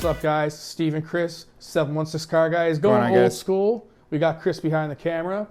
What's up, guys? Steve and Chris, 716 Car Guys. Going on, old guys? school. We got Chris behind the camera.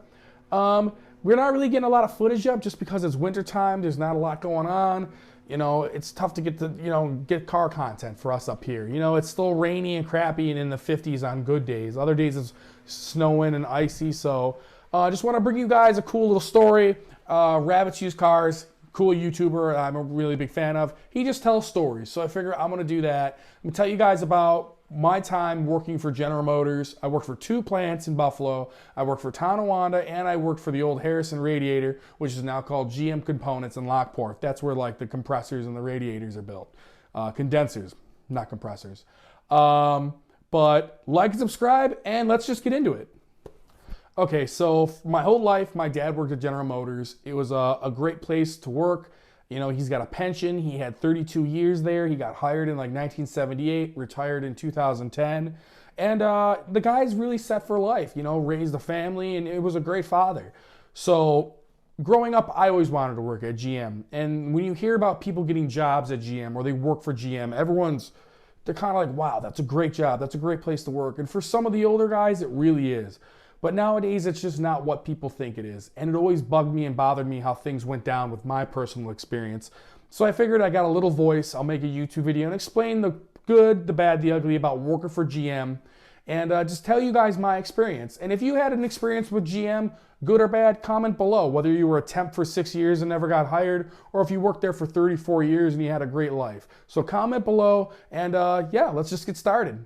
We're not really getting a lot of footage up just because it's winter time. There's not a lot going on. You know, it's tough to get car content for us up here. You know, it's still rainy and crappy and in the 50s on good days. Other days it's snowing and icy. So I just want to bring you guys a cool little story. Rabbits Used Cars, cool YouTuber I'm a really big fan of. He just tells stories. So I figure I'm going to do that. I'm going to tell you guys about my time working for General Motors. I worked for 2 plants in Buffalo. I worked for Tonawanda, and I worked for the old Harrison Radiator, which is now called GM Components in Lockport. That's where like the compressors and the radiators are built. Condensers, not compressors. But like and subscribe, and let's just get into it. Okay, so my whole life, my dad worked at General Motors. It was a great place to work. You know, he's got a pension. He had 32 years there. He got hired in like 1978, retired in 2010. And the guy's really set for life, you know, raised a family, and it was a great father. So growing up, I always wanted to work at GM. And when you hear about people getting jobs at GM or they work for GM, they're kind of like, wow, that's a great job. That's a great place to work. And for some of the older guys, it really is. But nowadays, it's just not what people think it is. And it always bugged me and bothered me how things went down with my personal experience. So I figured I got a little voice. I'll make a YouTube video and explain the good, the bad, the ugly about working for GM. And just tell you guys my experience. And if you had an experience with GM, good or bad, comment below. Whether you were a temp for 6 years and never got hired, or if you worked there for 34 years and you had a great life. So comment below, and yeah, let's just get started.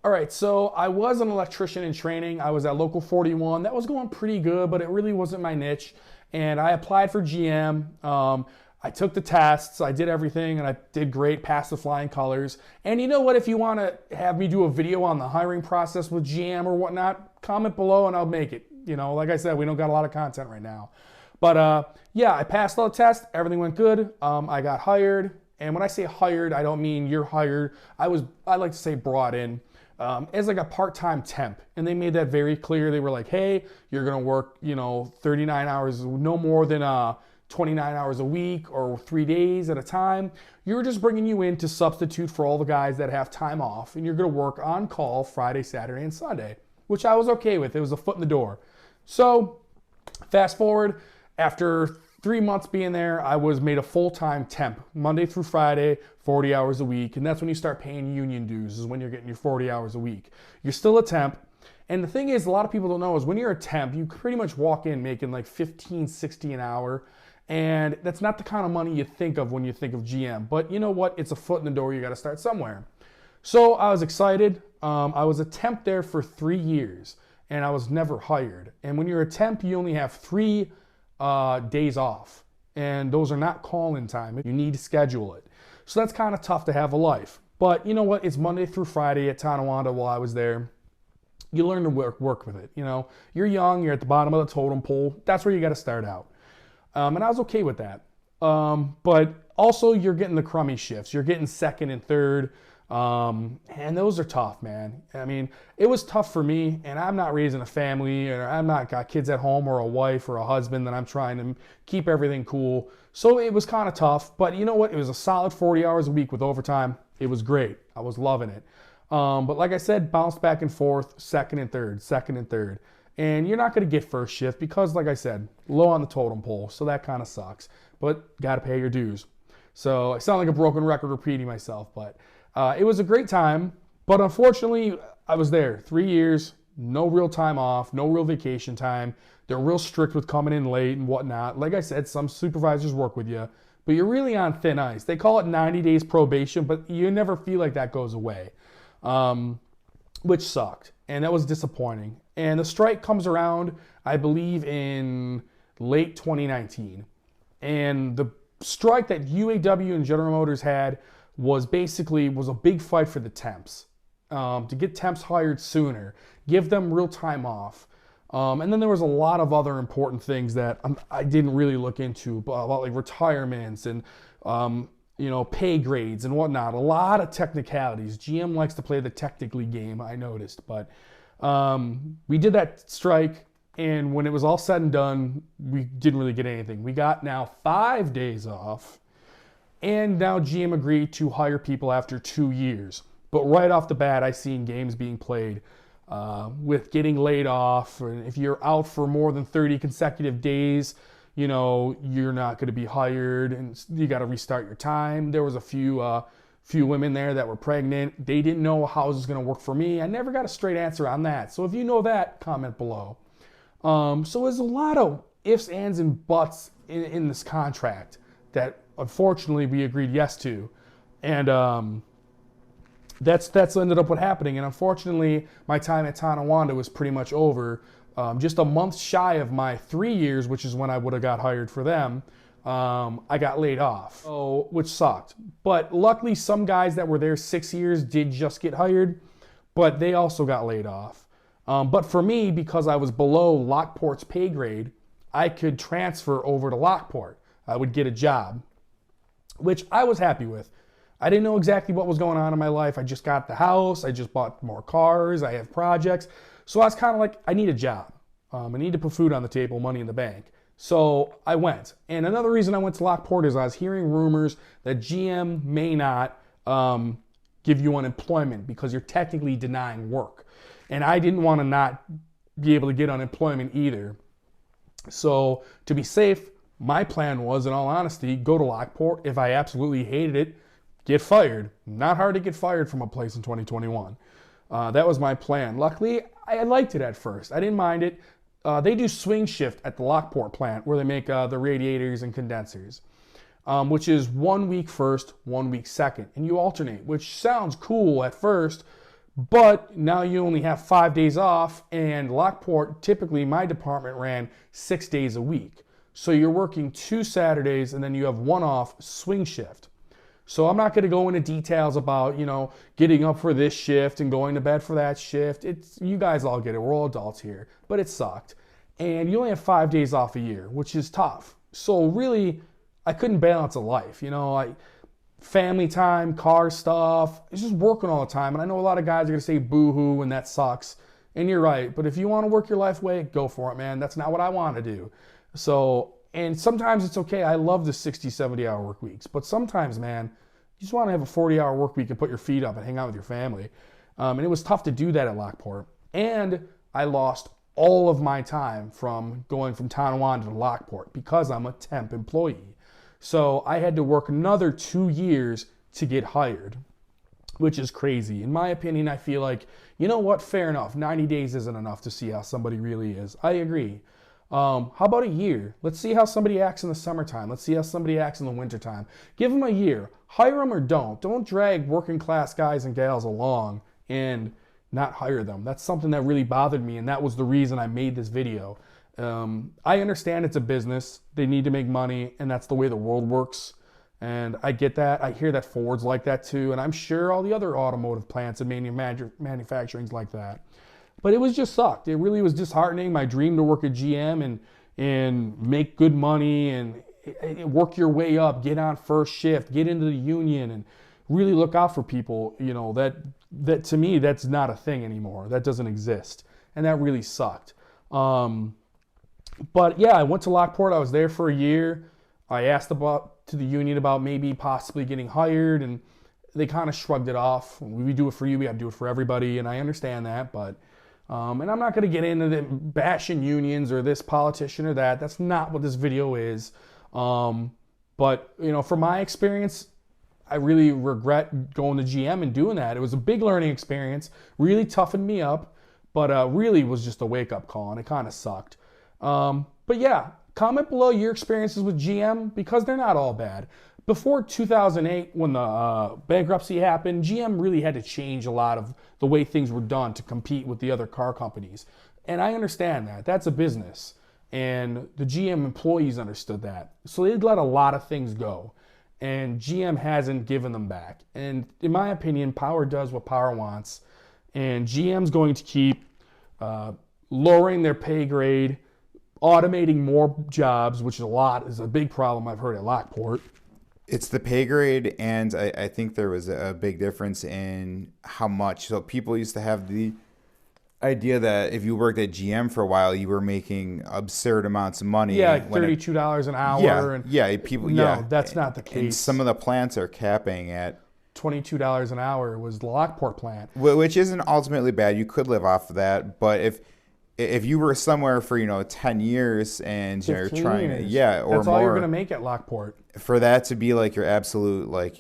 All right, so I was an electrician in training. I was at Local 41. That was going pretty good, but it really wasn't my niche. And I applied for GM. I took the tests, I did everything, and I did great, passed the flying colors. And you know what? If you want to have me do a video on the hiring process with GM or whatnot, comment below and I'll make it. You know, like I said, we don't got a lot of content right now. But yeah, I passed all the tests. Everything went good. I got hired. And when I say hired, I don't mean you're hired. I like to say brought in. As like a part-time temp, and they made that very clear. They were like, hey, you're gonna work, you know, 39 hours, no more than 29 hours a week or 3 days at a time. You're just bringing you in to substitute for all the guys that have time off, and you're gonna work on call Friday, Saturday, and Sunday, which I was okay with. It was a foot in the door. So fast forward, after 3 months being there, I was made a full-time temp, Monday through Friday, 40 hours a week. And that's when you start paying union dues, is when you're getting your 40 hours a week. You're still a temp. And the thing is, a lot of people don't know, is when you're a temp, you pretty much walk in making like 15, 60 an hour. And that's not the kind of money you think of when you think of GM. But you know what? It's a foot in the door. You got to start somewhere. So I was excited. I was a temp there for 3 years, and I was never hired. And when you're a temp, you only have 3 days off, and those are not call-in time. You need to schedule it. So that's kind of tough to have a life. But you know what? It's Monday through Friday at Tonawanda while I was there. You learn to work with it. You know, you're young, you're at the bottom of the totem pole. That's where you got to start out. And I was okay with that. But also you're getting the crummy shifts. You're getting second and third. And those are tough, man. I mean, it was tough for me, and I'm not raising a family, or I'm not got kids at home or a wife or a husband that I'm trying to keep everything cool. So it was kind of tough, but you know what? It was a solid 40 hours a week with overtime. It was great. I was loving it. But like I said, bounced back and forth, second and third, second and third. And you're not going to get first shift because, like I said, low on the totem pole. So that kind of sucks, but got to pay your dues. So I sound like a broken record repeating myself, but it was a great time, but unfortunately, I was there 3 years, no real time off, no real vacation time. They're real strict with coming in late and whatnot. Like I said, some supervisors work with you, but you're really on thin ice. They call it 90 days probation, but you never feel like that goes away, which sucked, and that was disappointing. And the strike comes around, I believe, in late 2019, and the strike that UAW and General Motors had was a big fight for the temps, to get temps hired sooner, give them real time off. And then there was a lot of other important things that I didn't really look into, about like retirements and you know, pay grades and whatnot. A lot of technicalities. GM likes to play the technically game, I noticed. But we did that strike, and when it was all said and done, we didn't really get anything. We got now 5 days off, and now GM agreed to hire people after 2 years. But right off the bat, I seen games being played with getting laid off. And if you're out for more than 30 consecutive days, you know, you're not going to be hired and you got to restart your time. There was a few women there that were pregnant. They didn't know how this was going to work for me. I never got a straight answer on that. So if you know that, comment below. So there's a lot of ifs, ands, and buts in this contract that unfortunately we agreed yes to. And that's ended up what happening. And unfortunately, my time at Tonawanda was pretty much over. Just a month shy of my 3 years, which is when I would have got hired for them, I got laid off, which sucked. But luckily, some guys that were there 6 years did just get hired, but they also got laid off. But for me, because I was below Lockport's pay grade, I could transfer over to Lockport. I would get a job, which I was happy with. I didn't know exactly what was going on in my life. I just got the house. I just bought more cars. I have projects. So I was kind of like, I need a job. I need to put food on the table, money in the bank. So I went. And another reason I went to Lockport is I was hearing rumors that GM may not give you unemployment because you're technically denying work. And I didn't want to not be able to get unemployment either. So to be safe, my plan was, in all honesty, go to Lockport. If I absolutely hated it, get fired. Not hard to get fired from a place in 2021. That was my plan. Luckily, I liked it at first. I didn't mind it. They do swing shift at the Lockport plant where they make the radiators and condensers, which is 1 week first, 1 week second. And you alternate, which sounds cool at first, but now you only have 5 days off, and Lockport, typically my department ran 6 days a week. So you're working 2 Saturdays and then you have 1 off, swing shift. So I'm not going to go into details about, you know, getting up for this shift and going to bed for that shift. You guys all get it. We're all adults here. But it sucked. And you only have 5 days off a year, which is tough. So really, I couldn't balance a life. You know, family time, car stuff. It's just working all the time. And I know a lot of guys are going to say boo-hoo and that sucks. And you're right. But if you want to work your life way, go for it, man. That's not what I want to do. So, and sometimes it's okay. I love the 60, 70-hour work weeks. But sometimes, man, you just want to have a 40-hour work week and put your feet up and hang out with your family. And it was tough to do that at Lockport. And I lost all of my time from going from Tonawanda to Lockport because I'm a temp employee. So I had to work another 2 years to get hired, which is crazy. In my opinion, I feel like, you know what, fair enough. 90 days isn't enough to see how somebody really is. I agree. How about a year? Let's see how somebody acts in the summertime. Let's see how somebody acts in the wintertime. Give them a year. Hire them or don't. Don't drag working class guys and gals along and not hire them. That's something that really bothered me, and that was the reason I made this video. I understand it's a business. They need to make money, and that's the way the world works. And I get that. I hear that Ford's like that too, and I'm sure all the other automotive plants and manufacturing's like that. But it was just sucked. It really was disheartening. My dream to work at GM and make good money and work your way up, get on first shift, get into the union, and really look out for people. You know, that to me, that's not a thing anymore. That doesn't exist, and that really sucked. But yeah, I went to Lockport. I was there for a year. I asked to the union about maybe possibly getting hired, and they kind of shrugged it off. We do it for you. We have to do it for everybody, and I understand that, but. And I'm not going to get into the bashing unions or this politician or that. That's not what this video is. But, you know, from my experience, I really regret going to GM and doing that. It was a big learning experience, really toughened me up, but really was just a wake-up call, and it kind of sucked. But yeah, comment below your experiences with GM because they're not all bad. Before 2008, when the bankruptcy happened, GM really had to change a lot of the way things were done to compete with the other car companies. And I understand that. That's a business. And the GM employees understood that. So they'd let a lot of things go. And GM hasn't given them back. And in my opinion, power does what power wants. And GM's going to keep lowering their pay grade, automating more jobs, which is a big problem I've heard at Lockport. It's the pay grade, and I think there was a big difference in how much. So people used to have the idea that if you worked at GM for a while, you were making absurd amounts of money. Yeah, like $32 an hour. Yeah, people. No, that's not the case. And some of the plants are capping at $22 an hour was the Lockport plant. Which isn't ultimately bad. You could live off of that, but if you were somewhere for 10 years and you're 15 trying years. or that's all you're more, gonna make at Lockport. for that to be like your absolute, like,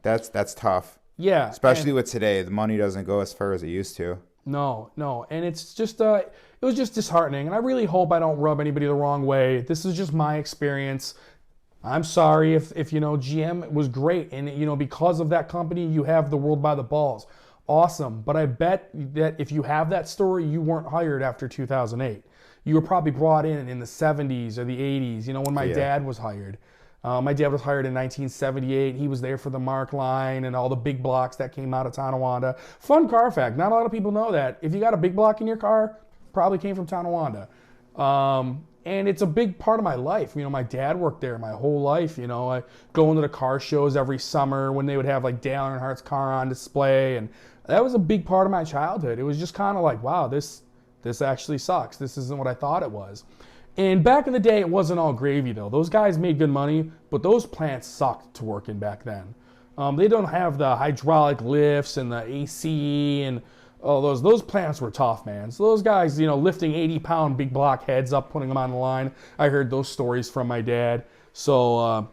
that's tough. Yeah, Especially with today, the money doesn't go as far as it used to. No, and it's just it was just disheartening, and I really hope I don't rub anybody the wrong way. This is just my experience. I'm sorry if GM was great, and because of that company you have the world by the balls. Awesome, but I bet that if you have that story, you weren't hired after 2008. You were probably brought in the 70s or the 80s. When my dad was hired. My dad was hired in 1978. He was there for the Mark line and all the big blocks that came out of Tonawanda. Fun car fact. Not a lot of people know that. If you got a big block in your car, probably came from Tonawanda. And it's a big part of my life. My dad worked there my whole life. I go into the car shows every summer when they would have like Dale Earnhardt's car on display. And that was a big part of my childhood. It was just kind of like, wow, this actually sucks. This isn't what I thought it was. And back in the day, it wasn't all gravy, though. Those guys made good money, but those plants sucked to work in back then. They don't have the hydraulic lifts and the AC and all those. Those plants were tough, man. So those guys, lifting 80-pound big block heads up, putting them on the line. I heard those stories from my dad. So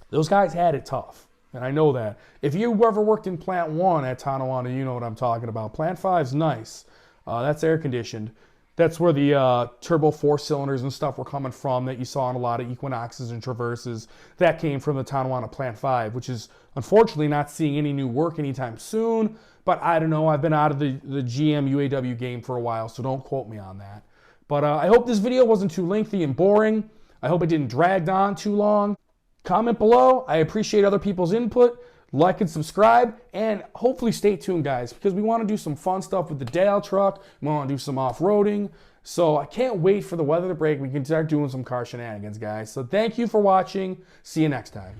those guys had it tough, and I know that. If you ever worked in Plant 1 at Tonawanda, you know what I'm talking about. Plant 5's nice. That's air-conditioned. That's where the turbo 4-cylinders and stuff were coming from that you saw in a lot of Equinoxes and Traverses. That came from the Tonawanda Plant 5, which is unfortunately not seeing any new work anytime soon. But I don't know. I've been out of the GM UAW game for a while, so don't quote me on that. But I hope this video wasn't too lengthy and boring. I hope it didn't drag on too long. Comment below. I appreciate other people's input. Like and subscribe, and hopefully stay tuned, guys, because we want to do some fun stuff with the Dale truck. We want to do some off-roading. So I can't wait for the weather to break. We can start doing some car shenanigans, guys. So thank you for watching. See you next time.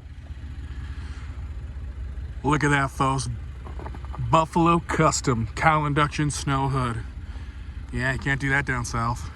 Look at that, folks. Buffalo Custom cowl induction snow hood. Yeah, you can't do that down south.